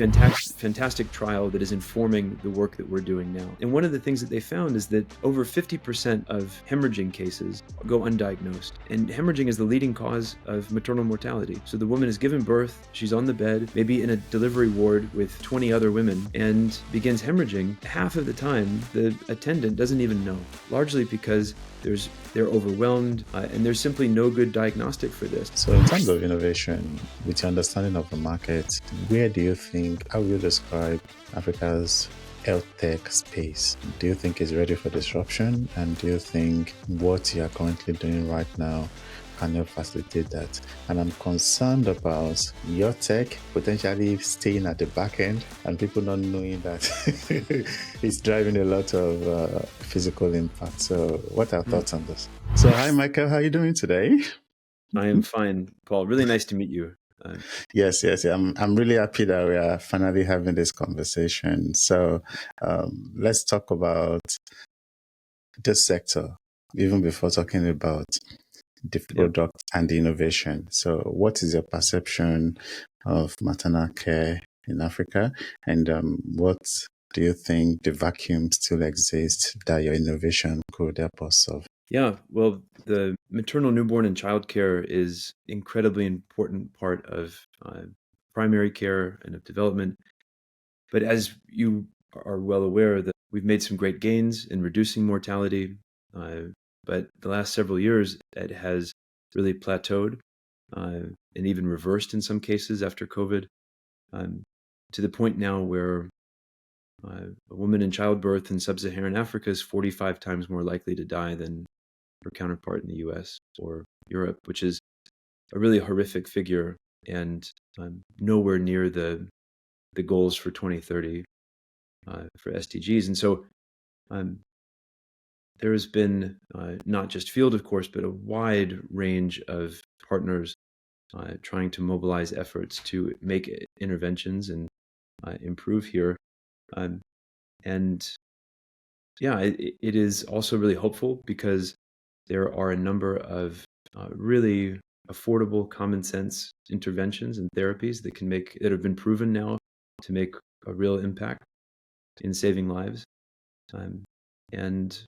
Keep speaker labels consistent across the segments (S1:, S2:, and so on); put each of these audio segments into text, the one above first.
S1: fantastic trial that is informing the work that we're doing now. And one of the things that they found is that over 50% of hemorrhaging cases go undiagnosed. And hemorrhaging is the leading cause of maternal mortality. So the woman has given birth, she's on the bed, maybe in a delivery ward with 20 other women, and begins hemorrhaging. Half of the time, the attendant doesn't even know, largely because they're overwhelmed, and there's simply no good diagnostic for this.
S2: So in terms of innovation, with your understanding of the market, where do you think, how will you describe Africa's health tech space? Do you think it's ready for disruption? And do you think what you are currently doing right now can help facilitate that? And I'm concerned about your tech potentially staying at the back end and people not knowing that it's driving a lot of physical impact. So what are your thoughts on this? So hi, Michael, how are you doing today?
S1: I am fine, Paul. Really nice to meet you.
S2: Yes. I'm really happy that we are finally having this conversation. So let's talk about this sector, even before talking about the product and the innovation. So what is your perception of maternal care in Africa? And what do you think the vacuum still exists that your innovation could help us solve?
S1: Yeah, well, the maternal, newborn, and child care is incredibly important part of primary care and of development. But as you are well aware, that we've made some great gains in reducing mortality, but the last several years it has really plateaued and even reversed in some cases after COVID, to the point now where a woman in childbirth in sub-Saharan Africa is 45 times more likely to die than her counterpart in the US or Europe, which is a really horrific figure and nowhere near the goals for 2030 for SDGs. And so there has been not just Field, of course, but a wide range of partners trying to mobilize efforts to make interventions and improve here. And yeah, it is also really hopeful because there are a number of really affordable, common sense interventions and therapies that have been proven now to make a real impact in saving lives. And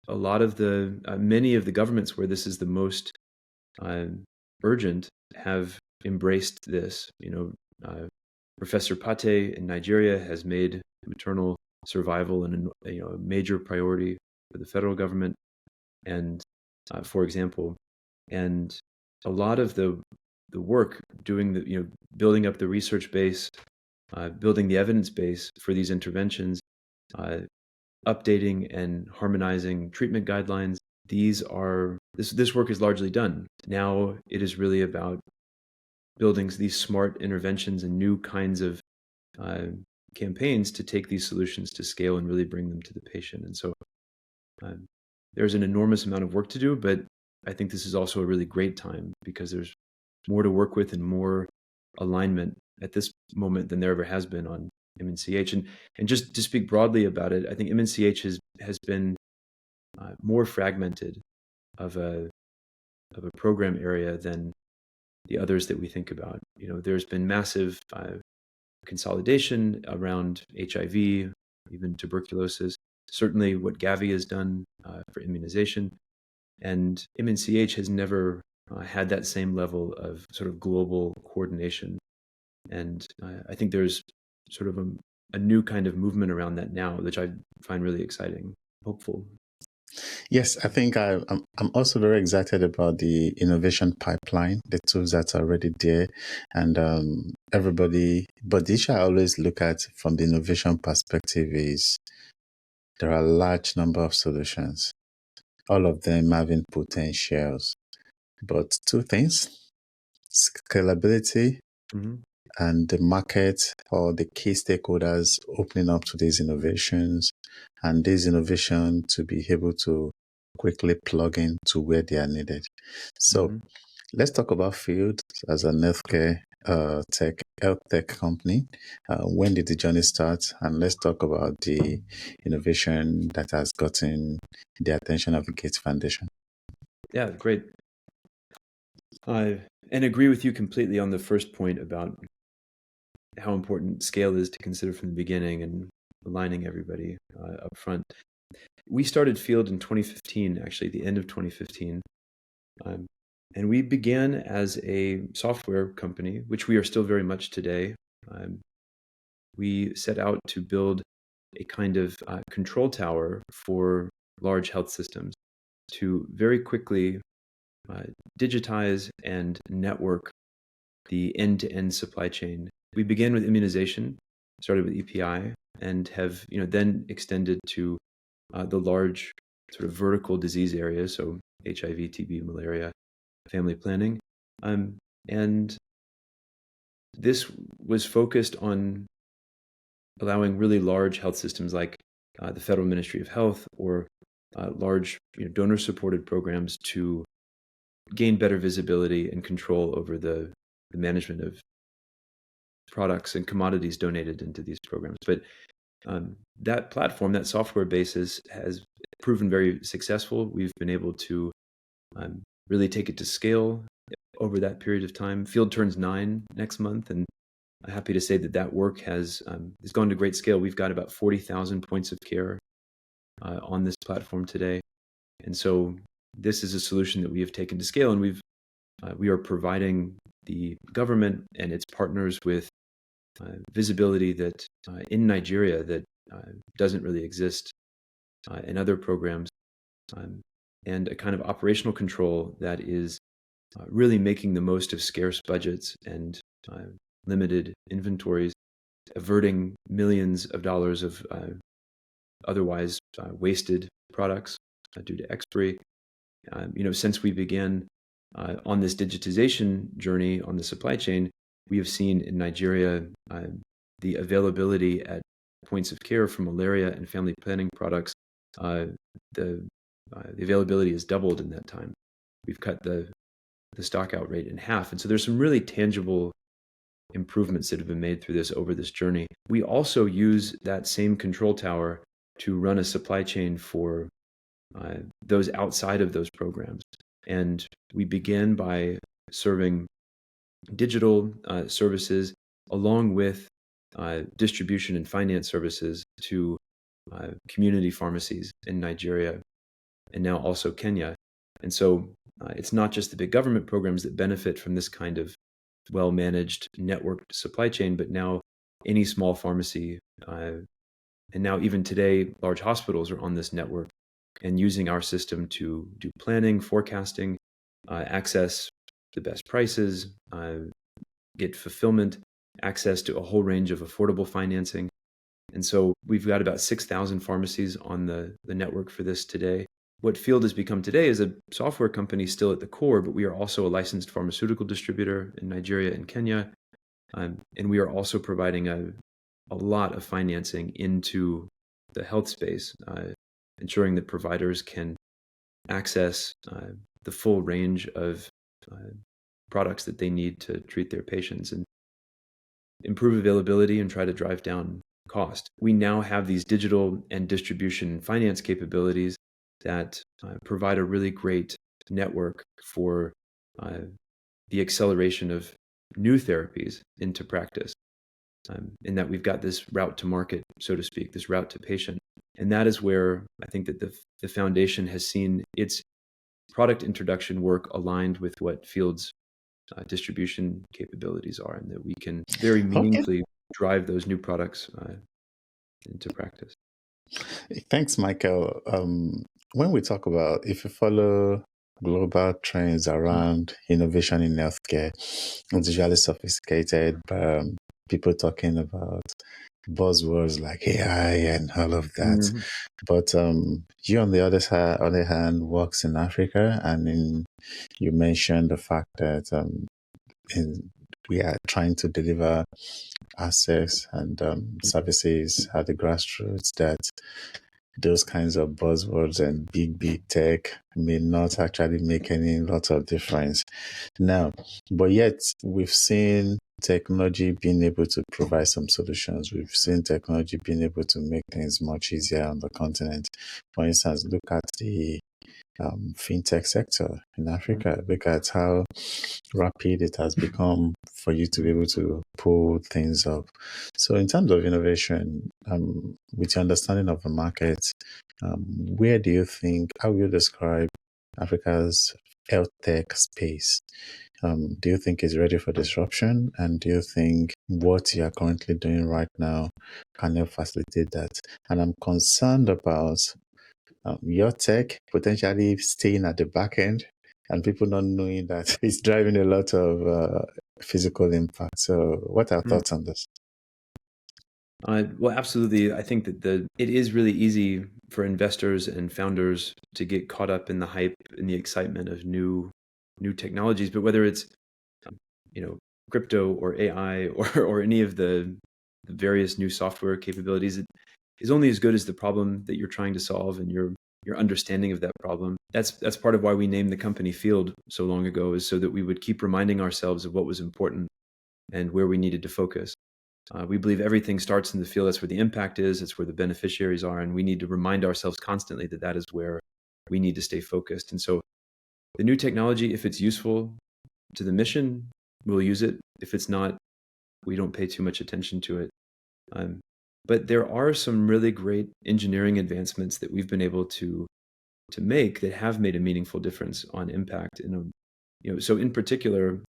S1: a lot of many of the governments where this is the most urgent have embraced this. Professor Pate in Nigeria has made maternal survival a major priority for the federal government. And for example, and a lot of the work doing building up the research base, building the evidence base for these interventions, updating and harmonizing treatment guidelines. This work is largely done. Now it is really about building these smart interventions and new kinds of campaigns to take these solutions to scale and really bring them to the patient. And so there's an enormous amount of work to do, but I think this is also a really great time because there's more to work with and more alignment at this moment than there ever has been on MNCH. And just to speak broadly about it, I think MNCH has been more fragmented of a program area than the others that we think about. There's been massive consolidation around HIV, even tuberculosis. Certainly what Gavi has done for immunization. And MNCH has never had that same level of sort of global coordination. And I think there's sort of a new kind of movement around that now, which I find really exciting, hopeful.
S2: Yes, I think I'm also very excited about the innovation pipeline, the tools that are already there, and everybody. But the issue I always look at from the innovation perspective is there are a large number of solutions, all of them having potentials. But two things: scalability and the market or the key stakeholders opening up to these innovations, and this innovation to be able to quickly plug in to where they are needed. So let's talk about Field as a healthcare health tech company. When did the journey start? And let's talk about the innovation that has gotten the attention of the Gates Foundation.
S1: Yeah, great. And agree with you completely on the first point about how important scale is to consider from the beginning and aligning everybody up front. We started Field in 2015, actually, the end of 2015. And we began as a software company, which we are still very much today. We set out to build a kind of control tower for large health systems to very quickly digitize and network the end-to-end supply chain. We began with immunization, started with EPI, and have then extended to the large sort of vertical disease areas, so HIV, TB, malaria, family planning. And this was focused on allowing really large health systems like the Federal Ministry of Health or large donor-supported programs to gain better visibility and control over the management of products and commodities donated into these programs. But that platform, that software basis, has proven very successful. We've been able to really take it to scale over that period of time. Field turns 9 next month, and I'm happy to say that work has gone to great scale. We've got about 40,000 points of care on this platform today, and so this is a solution that we have taken to scale, and we are providing the government and its partners with visibility that in Nigeria that doesn't really exist in other programs, and a kind of operational control that is really making the most of scarce budgets and limited inventories, averting millions of dollars of otherwise wasted products due to expiry. Since we began on this digitization journey on the supply chain, we have seen in Nigeria the availability at points of care for malaria and family planning products. The availability has doubled in that time. We've cut the stock out rate in half. And so there's some really tangible improvements that have been made through this over this journey. We also use that same control tower to run a supply chain for those outside of those programs. And we begin by serving digital services along with distribution and finance services to community pharmacies in Nigeria and now also Kenya. And so it's not just the big government programs that benefit from this kind of well-managed networked supply chain, but now any small pharmacy, and now even today, large hospitals are on this network and using our system to do planning, forecasting, access the best prices, get fulfillment, access to a whole range of affordable financing. And so we've got about 6,000 pharmacies on the network for this today. What Field has become today is a software company still at the core, but we are also a licensed pharmaceutical distributor in Nigeria and Kenya. And we are also providing a lot of financing into the health space, ensuring that providers can access the full range of products that they need to treat their patients and improve availability and try to drive down cost. We now have these digital and distribution and finance capabilities that provide a really great network for the acceleration of new therapies into practice. In that we've got this route to market, so to speak, this route to patient. And that is where I think that the foundation has seen its product introduction work aligned with what Field's distribution capabilities are, and that we can very meaningfully drive those new products into practice.
S2: Thanks, Michael. When we talk about, if you follow global trends around innovation in healthcare, it's usually sophisticated, people talking about buzzwords like AI and all of that. Mm-hmm. But you, on the other hand, works in Africa, and you mentioned the fact that we are trying to deliver access and services at the grassroots that those kinds of buzzwords and big tech may not actually make any lot of difference now. But yet we've seen technology being able to provide some solutions. We've seen technology being able to make things much easier on the continent. For instance, look at the fintech sector in Africa. Look at how rapid it has become for you to be able to pull things up. So, in terms of innovation, with your understanding of the market, where do you think, how will you describe Africa's health tech space? Do you think it's ready for disruption? And do you think what you are currently doing right now can help facilitate that? And I'm concerned about your tech potentially staying at the back end and people not knowing that it's driving a lot of physical impact. So, what are thoughts on this?
S1: Well, absolutely. I think that it is really easy for investors and founders to get caught up in the hype and the excitement of new technologies. But whether it's crypto or AI or any of the various new software capabilities, it is only as good as the problem that you're trying to solve and your understanding of that problem. That's part of why we named the company Field so long ago, is so that we would keep reminding ourselves of what was important and where we needed to focus. We believe everything starts in the field. That's where the impact is. It's where the beneficiaries are. And we need to remind ourselves constantly that that is where we need to stay focused. And so the new technology, if it's useful to the mission, we'll use it. If it's not, we don't pay too much attention to it. But there are some really great engineering advancements that we've been able to make that have made a meaningful difference on impact. So in particular,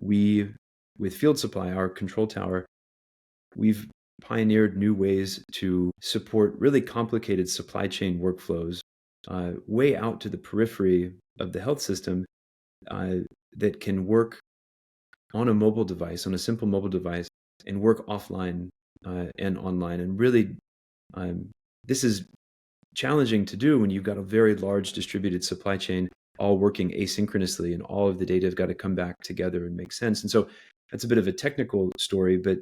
S1: we, with Field Supply, our control tower, we've pioneered new ways to support really complicated supply chain workflows way out to the periphery of the health system that can work on a mobile device, on a simple mobile device, and work offline and online. And really, this is challenging to do when you've got a very large distributed supply chain all working asynchronously, and all of the data have got to come back together and make sense. And so that's a bit of a technical story, but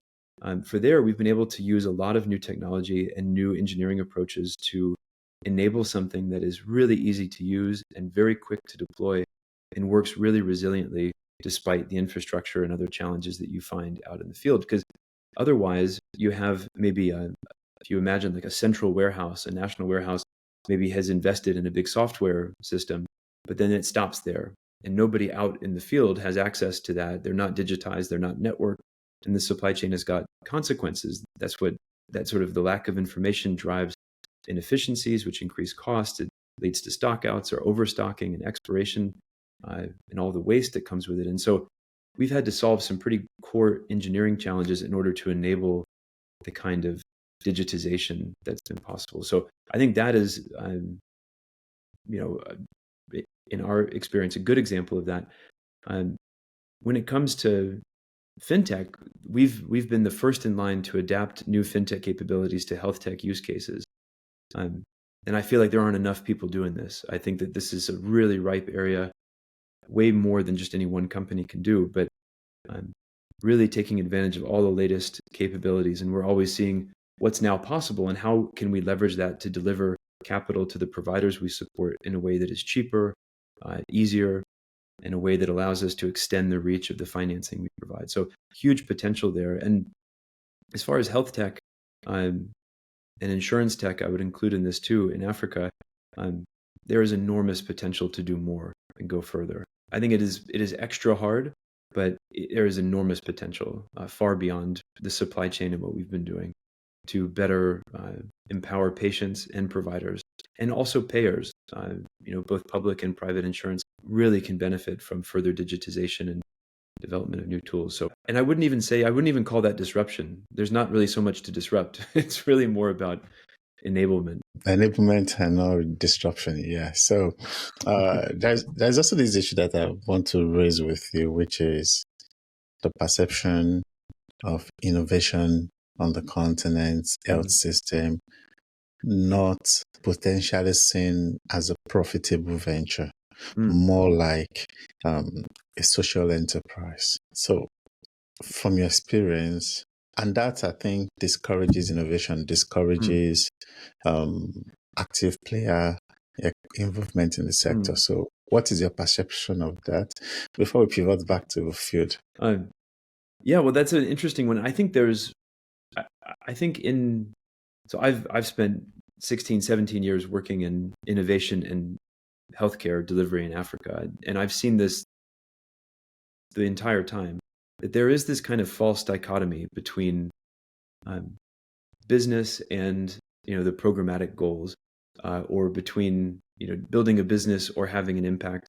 S1: for there, we've been able to use a lot of new technology and new engineering approaches to enable something that is really easy to use and very quick to deploy and works really resiliently despite the infrastructure and other challenges that you find out in the field. Because otherwise, you have maybe if you imagine like a central warehouse, a national warehouse, maybe has invested in a big software system, but then it stops there. And nobody out in the field has access to that. They're not digitized, they're not networked, and the supply chain has got consequences. That's what that sort of the lack of information drives inefficiencies, which increase costs. It leads to stockouts or overstocking and expiration and all the waste that comes with it. And so we've had to solve some pretty core engineering challenges in order to enable the kind of digitization that's been possible. So I think that is, in our experience, a good example of that. When it comes to fintech, we've been the first in line to adapt new fintech capabilities to health tech use cases. And I feel like there aren't enough people doing this. I think that this is a really ripe area, way more than just any one company can do, but really taking advantage of all the latest capabilities. And we're always seeing what's now possible and how can we leverage that to deliver capital to the providers we support in a way that is cheaper, easier, in a way that allows us to extend the reach of the financing we provide. So huge potential there. And as far as health tech and insurance tech, I would include in this too, in Africa, there is enormous potential to do more and go further. I think it is extra hard, but there is enormous potential far beyond the supply chain and what we've been doing to better empower patients and providers, and also payers. Both public and private insurance really can benefit from further digitization and development of new tools. So, and I wouldn't even call that disruption. There's not really so much to disrupt. It's really more about enablement.
S2: Enablement and not disruption. Yeah. So there's also this issue that I want to raise with you, which is the perception of innovation on the continent's health system not potentially seen as a profitable venture, more like a social enterprise. So from your experience, and that I think discourages innovation, discourages active player involvement in the sector. So what is your perception of that before we pivot back to Field?
S1: Yeah, well, that's an interesting one. I think so I've spent 16, 17 years working in innovation and healthcare delivery in Africa. And I've seen this the entire time, that there is this kind of false dichotomy between um, business and the programmatic goals, or between building a business or having an impact.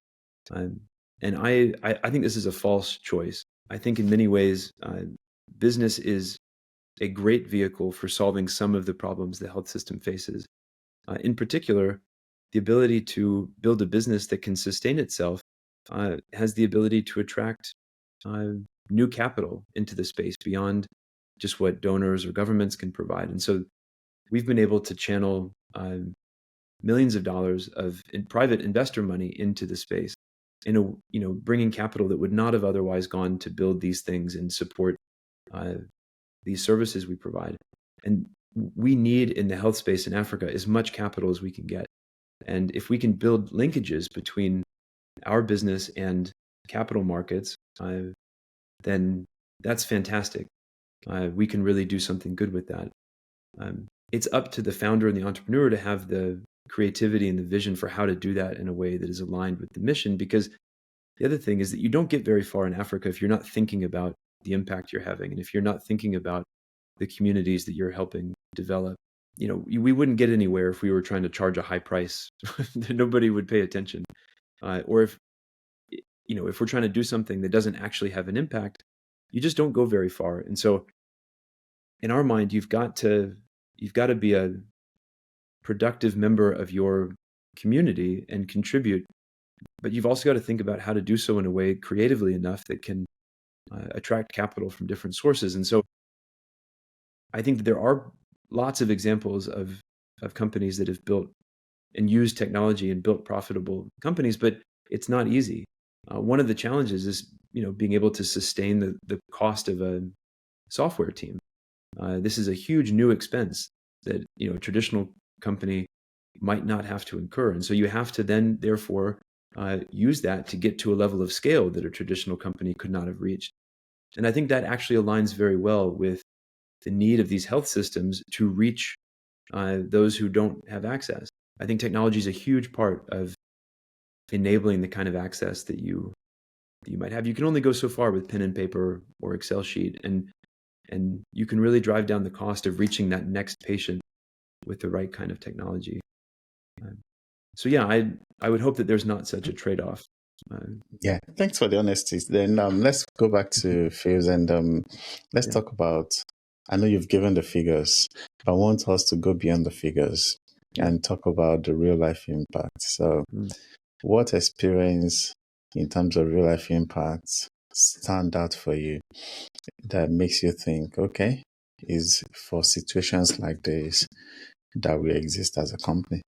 S1: Um, and I think this is a false choice. I think in many ways, business is a great vehicle for solving some of the problems the health system faces. In particular, the ability to build a business that can sustain itself has the ability to attract uh, new capital into the space beyond just what donors or governments can provide. And so we've been able to channel millions of dollars of private investor money into the space, bringing capital that would not have otherwise gone to build these things and support uh, these services we provide. And we need in the health space in Africa as much capital as we can get. And if we can build linkages between our business and capital markets, then that's fantastic. We can really do something good with that. It's up to the founder and the entrepreneur to have the creativity and the vision for how to do that in a way that is aligned with the mission. Because the other thing is that you don't get very far in Africa if you're not thinking about the impact you're having, and if you're not thinking about the communities that you're helping develop. We wouldn't get anywhere if we were trying to charge a high price. Nobody would pay attention. Or if we're trying to do something that doesn't actually have an impact, you just don't go very far. And so in our mind, you've got to be a productive member of your community and contribute, but you've also got to think about how to do so in a way creatively enough that can attract capital from different sources. And so I think that there are lots of examples of companies that have built and used technology and built profitable companies, but it's not easy. One of the challenges is being able to sustain the cost of a software team. This is a huge new expense that a traditional company might not have to incur, and so you have to then therefore use that to get to a level of scale that a traditional company could not have reached. And I think that actually aligns very well with the need of these health systems to reach those who don't have access. I think technology is a huge part of enabling the kind of access that you might have. You can only go so far with pen and paper or Excel sheet, and you can really drive down the cost of reaching that next patient with the right kind of technology. So yeah, I would hope that there's not such a trade-off.
S2: Yeah, thanks for the honesty. Then let's go back to Phils and let's talk about, I know you've given the figures, but I want us to go beyond the figures and talk about the real life impact. So what experience in terms of real life impact stand out for you that makes you think, okay, is for situations like this that we exist as a company?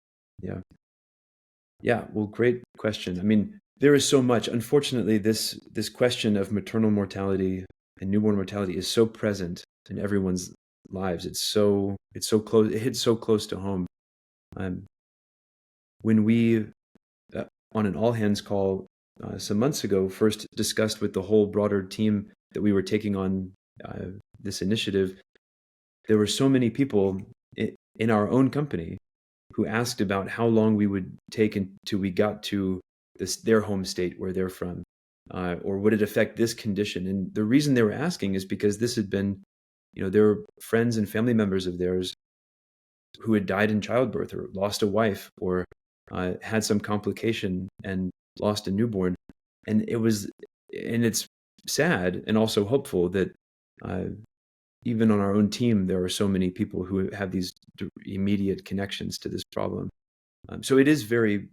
S1: Yeah, well, great question. I mean, there is so much. Unfortunately, this question of maternal mortality and newborn mortality is so present in everyone's lives. It's so close. It hits so close to home. When we on an all hands call some months ago first discussed with the whole broader team that we were taking on this initiative, there were so many people in our own company who asked about how long we would take until we got to their home state where they're from, or would it affect this condition? And the reason they were asking is because this had been, there were friends and family members of theirs who had died in childbirth or lost a wife or had some complication and lost a newborn. And it's sad and also hopeful that even on our own team, there are so many people who have these immediate connections to this problem. So it is very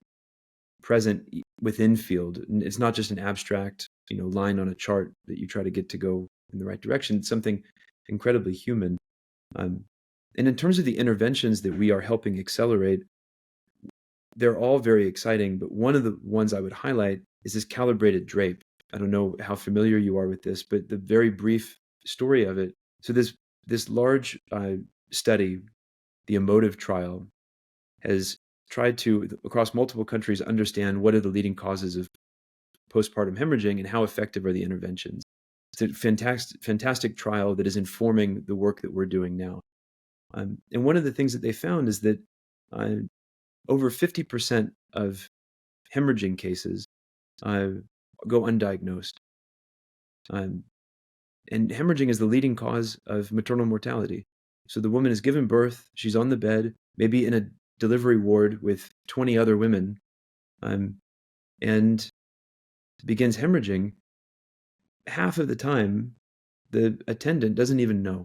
S1: present within field. It's not just an abstract, line on a chart that you try to get to go in the right direction. It's something incredibly human. And in terms of the interventions that we are helping accelerate, they're all very exciting, but one of the ones I would highlight is this calibrated drape. I don't know how familiar you are with this, but the very brief story of it. So this large study, the Emotive trial, has tried to, across multiple countries, understand what are the leading causes of postpartum hemorrhaging and how effective are the interventions. It's a fantastic trial that is informing the work that we're doing now. And one of the things that they found is that over 50% of hemorrhaging cases go undiagnosed. And hemorrhaging is the leading cause of maternal mortality. So the woman is given birth, she's on the bed, maybe in a delivery ward with 20 other women, and begins hemorrhaging. Half of the time, the attendant doesn't even know,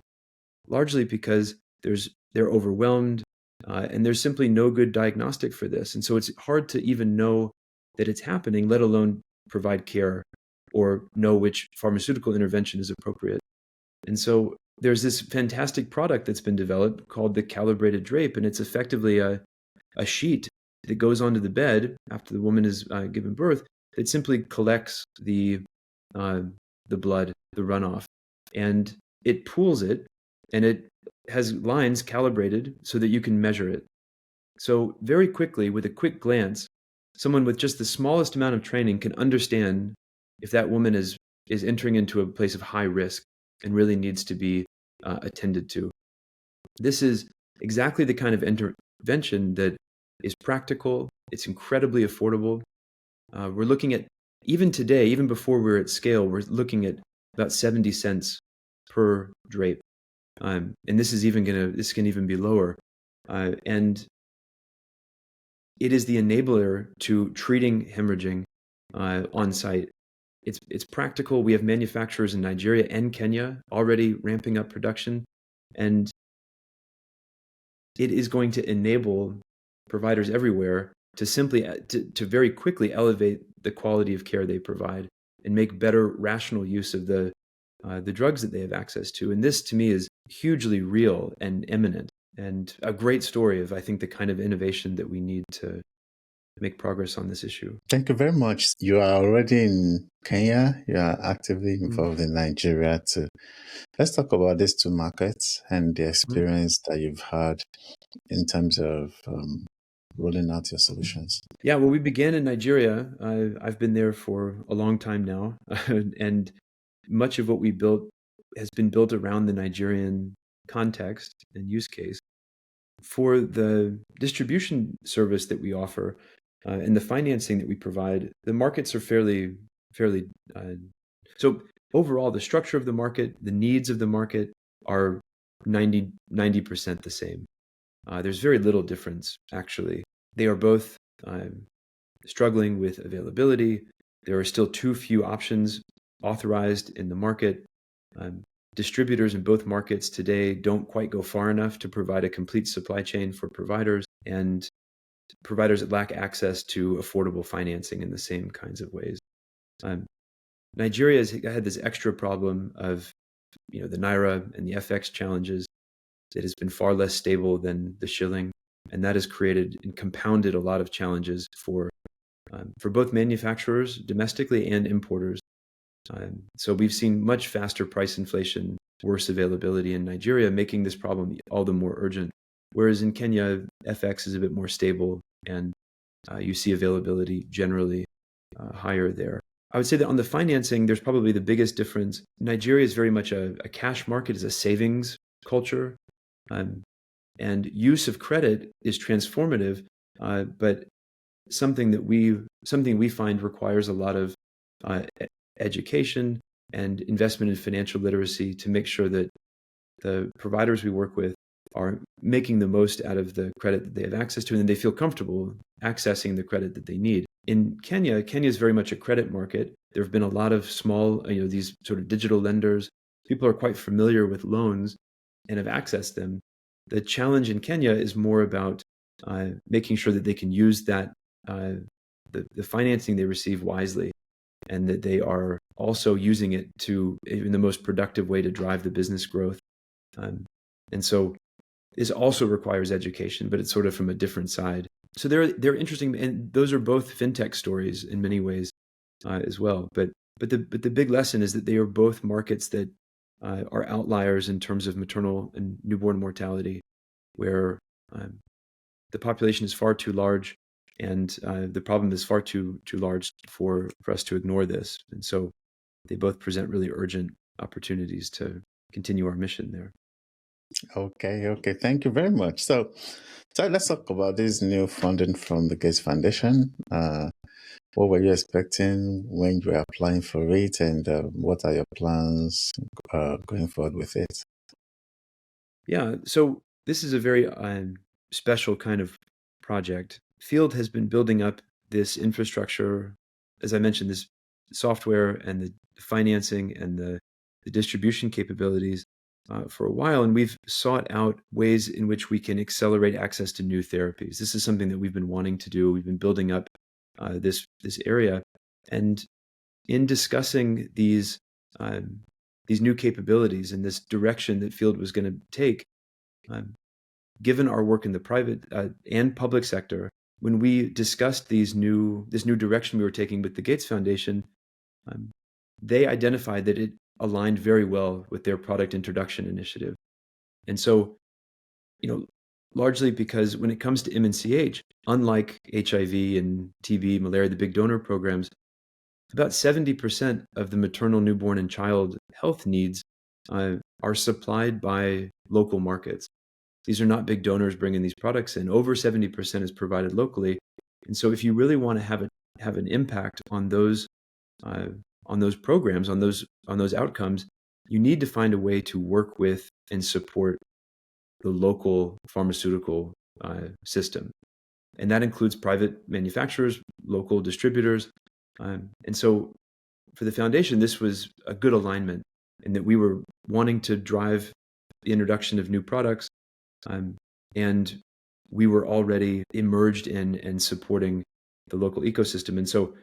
S1: largely because they're overwhelmed, and there's simply no good diagnostic for this. And so it's hard to even know that it's happening, let alone provide care or know which pharmaceutical intervention is appropriate. And so there's this fantastic product that's been developed called the calibrated drape, and it's effectively a sheet that goes onto the bed after the woman is given birth that simply collects the blood, the runoff, and it pools it, and it has lines calibrated so that you can measure it. So very quickly, with a quick glance, someone with just the smallest amount of training can understand if that woman is entering into a place of high risk and really needs to be attended to. This is exactly the kind of intervention that is practical. It's incredibly affordable. We're looking at, even today, even before we're at scale, we're looking at about 70 cents per drape. And this can even be lower. And it is the enabler to treating hemorrhaging on site. It's practical. We have manufacturers in Nigeria and Kenya already ramping up production, and it is going to enable providers everywhere to simply to very quickly elevate the quality of care they provide and make better rational use of the drugs that they have access to. And this, to me, is hugely real and imminent, and a great story of, I think, the kind of innovation that we need to make progress on this issue.
S2: Thank you very much. You are already in Kenya. You are actively involved in Nigeria too. Let's talk about these two markets and the experience that you've had in terms of rolling out your solutions.
S1: Yeah, well, we began in Nigeria. I've been there for a long time now, and much of what we built has been built around the Nigerian context and use case. For the distribution service that we offer and the financing that we provide, the markets are fairly. So overall, the structure of the market, the needs of the market are 90% the same. There's very little difference, actually. They are both struggling with availability. There are still too few options authorized in the market. Distributors in both markets today don't quite go far enough to provide a complete supply chain for providers, and providers that lack access to affordable financing in the same kinds of ways. Nigeria has had this extra problem of, the Naira and the FX challenges. It has been far less stable than the shilling, and that has created and compounded a lot of challenges for both manufacturers domestically and importers. So we've seen much faster price inflation, worse availability in Nigeria, making this problem all the more urgent. Whereas in Kenya, FX is a bit more stable, and you see availability generally higher there. I would say that on the financing, there's probably the biggest difference. Nigeria is very much a cash market, is a savings culture, and use of credit is transformative, but something we find requires a lot of education and investment in financial literacy to make sure that the providers we work with are making the most out of the credit that they have access to, and they feel comfortable accessing the credit that they need. In Kenya is very much a credit market. There have been a lot of small, these sort of digital lenders. People are quite familiar with loans and have accessed them. The challenge in Kenya is more about making sure that they can use that the financing they receive wisely, and that they are also using it in the most productive way to drive the business growth. And so this also requires education, but it's sort of from a different side. So they're interesting, and those are both fintech stories in many ways as well. But the big lesson is that they are both markets that are outliers in terms of maternal and newborn mortality, where the population is far too large, and the problem is far too large for us to ignore this. And so they both present really urgent opportunities to continue our mission there.
S2: Okay. Thank you very much. So let's talk about this new funding from the Gates Foundation. What were you expecting when you were applying for it, and what are your plans going forward with it?
S1: Yeah, so this is a very special kind of project. Field has been building up this infrastructure, as I mentioned, this software and the financing and the distribution capabilities for a while, and we've sought out ways in which we can accelerate access to new therapies. This is something that we've been wanting to do. We've been building up this area, and in discussing these new capabilities and this direction that Field was going to take, um, given our work in the private and public sector, when we discussed this new direction we were taking with the Gates Foundation, um, they identified that it aligned very well with their product introduction initiative. And so, largely because when it comes to MNCH, unlike HIV and TB, malaria, the big donor programs, about 70% of the maternal, newborn, and child health needs are supplied by local markets. These are not big donors bringing these products in. Over 70% is provided locally. And so if you really want to have an impact on those programs, on those outcomes, you need to find a way to work with and support the local pharmaceutical system. And that includes private manufacturers, local distributors. And so for the foundation, this was a good alignment in that we were wanting to drive the introduction of new products, and we were already immersed in and supporting the local ecosystem. And so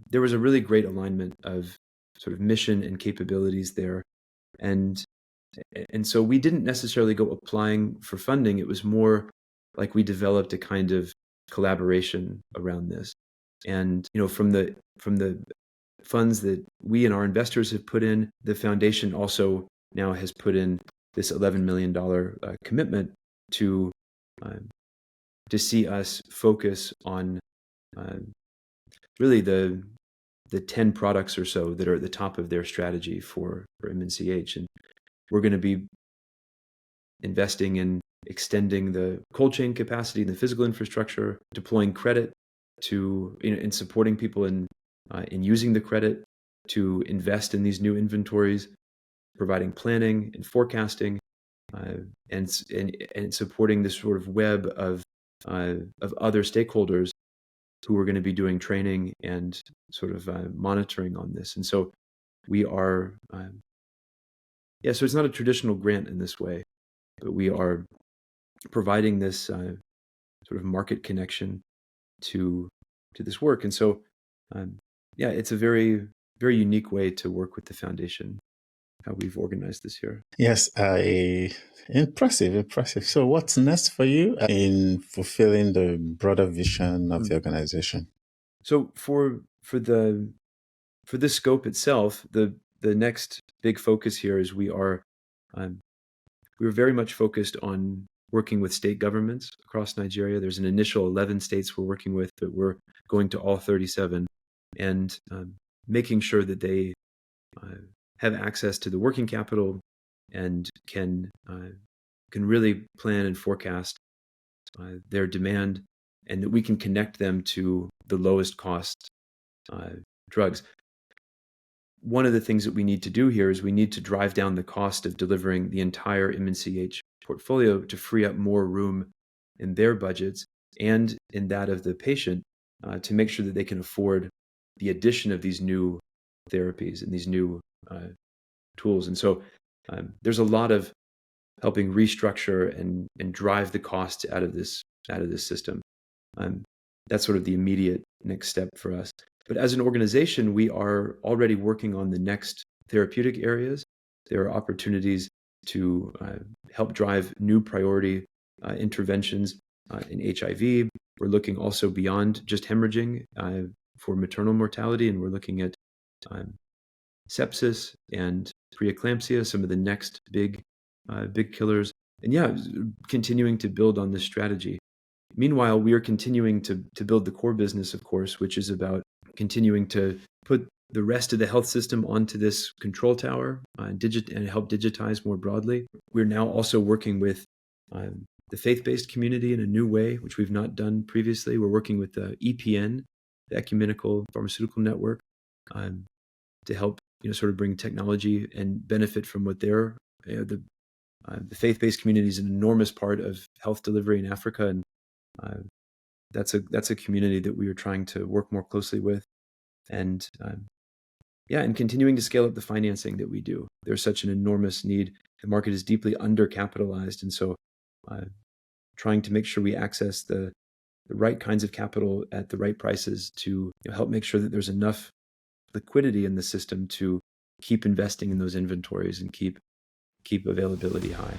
S1: there was a really great alignment of sort of mission and capabilities there. And so we didn't necessarily go applying for funding. It was more like we developed a kind of collaboration around this. And from the funds that we and our investors have put in, the foundation also now has put in this $11 million commitment to see us focus on really the 10 products or so that are at the top of their strategy for MNCH. And we're going to be investing in extending the cold chain capacity and the physical infrastructure, deploying credit to in supporting people in using the credit to invest in these new inventories, providing planning and forecasting, and supporting this sort of web of other stakeholders who are going to be doing training and sort of monitoring on this. And so we are, so it's not a traditional grant in this way, but we are providing this sort of market connection to this work. And so, it's a very, very unique way to work with the foundation, how we've organized this here.
S2: Yes, impressive. So what's next for you in fulfilling the broader vision of the organization?
S1: So for this scope itself, the next big focus here is we're very much focused on working with state governments across Nigeria. There's an initial 11 states we're working with, but we're going to all 37, and making sure that they have access to the working capital and can really plan and forecast their demand, and that we can connect them to the lowest cost drugs. One of the things that we need to do here is we need to drive down the cost of delivering the entire MNCH portfolio to free up more room in their budgets and in that of the patient to make sure that they can afford the addition of these new therapies and these new tools. And so there's a lot of helping restructure and drive the costs out of this system. That's sort of the immediate next step for us. But as an organization, we are already working on the next therapeutic areas. There are opportunities to help drive new priority interventions in HIV. We're looking also beyond just hemorrhaging for maternal mortality, and we're looking at sepsis and preeclampsia, some of the next big killers. And continuing to build on this strategy. Meanwhile, we are continuing to build the core business, of course, which is about continuing to put the rest of the health system onto this control tower and help digitize more broadly. We're now also working with the faith-based community in a new way, which we've not done previously. We're working with the EPN, the Ecumenical Pharmaceutical Network, to help sort of bring technology and benefit from what they're the faith-based community is an enormous part of health delivery in Africa, and that's a community that we are trying to work more closely with, and and continuing to scale up the financing that we do. There's such an enormous need. The market is deeply undercapitalized, and so trying to make sure we access the right kinds of capital at the right prices to help make sure that there's enough liquidity in the system to keep investing in those inventories and keep availability high.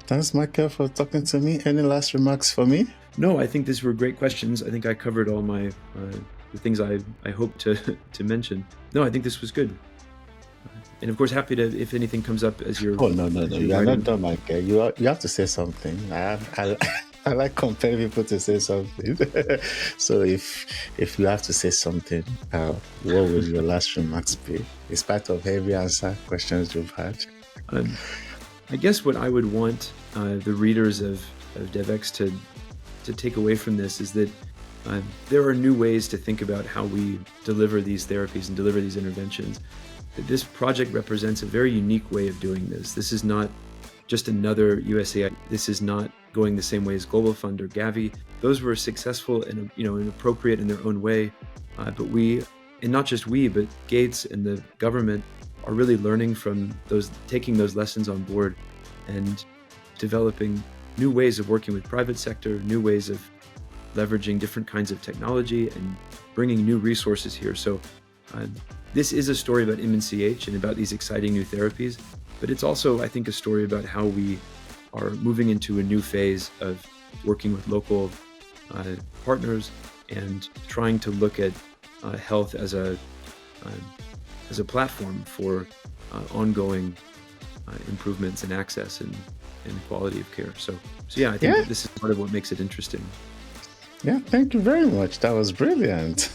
S2: Thanks, Michael, for talking to me. Any last remarks for me?
S1: No, I think these were great questions. I think I covered all my the things I hope to mention. No, I think this was good. And of course, happy to, if anything comes up as you're...
S2: Oh, no. You are not done, Michael. You have to say something. I like compelling people to say something. So if you have to say something, what would your last remarks be? In spite of every answer questions you've had.
S1: I guess what I would want the readers of DevX to take away from this is that there are new ways to think about how we deliver these therapies and deliver these interventions. That this project represents a very unique way of doing this. This is not just another USAID. This is not going the same way as Global Fund or Gavi. Those were successful and appropriate in their own way. But we, and not just we, but Gates and the government are really learning from those, taking those lessons on board and developing new ways of working with private sector, new ways of leveraging different kinds of technology and bringing new resources here. So this is a story about MNCH and about these exciting new therapies, but it's also, I think, a story about how we are moving into a new phase of working with local partners and trying to look at health as a platform for ongoing improvements in access and quality of care. So yeah, I think that this is part of what makes it interesting.
S2: Yeah, thank you very much. That was brilliant.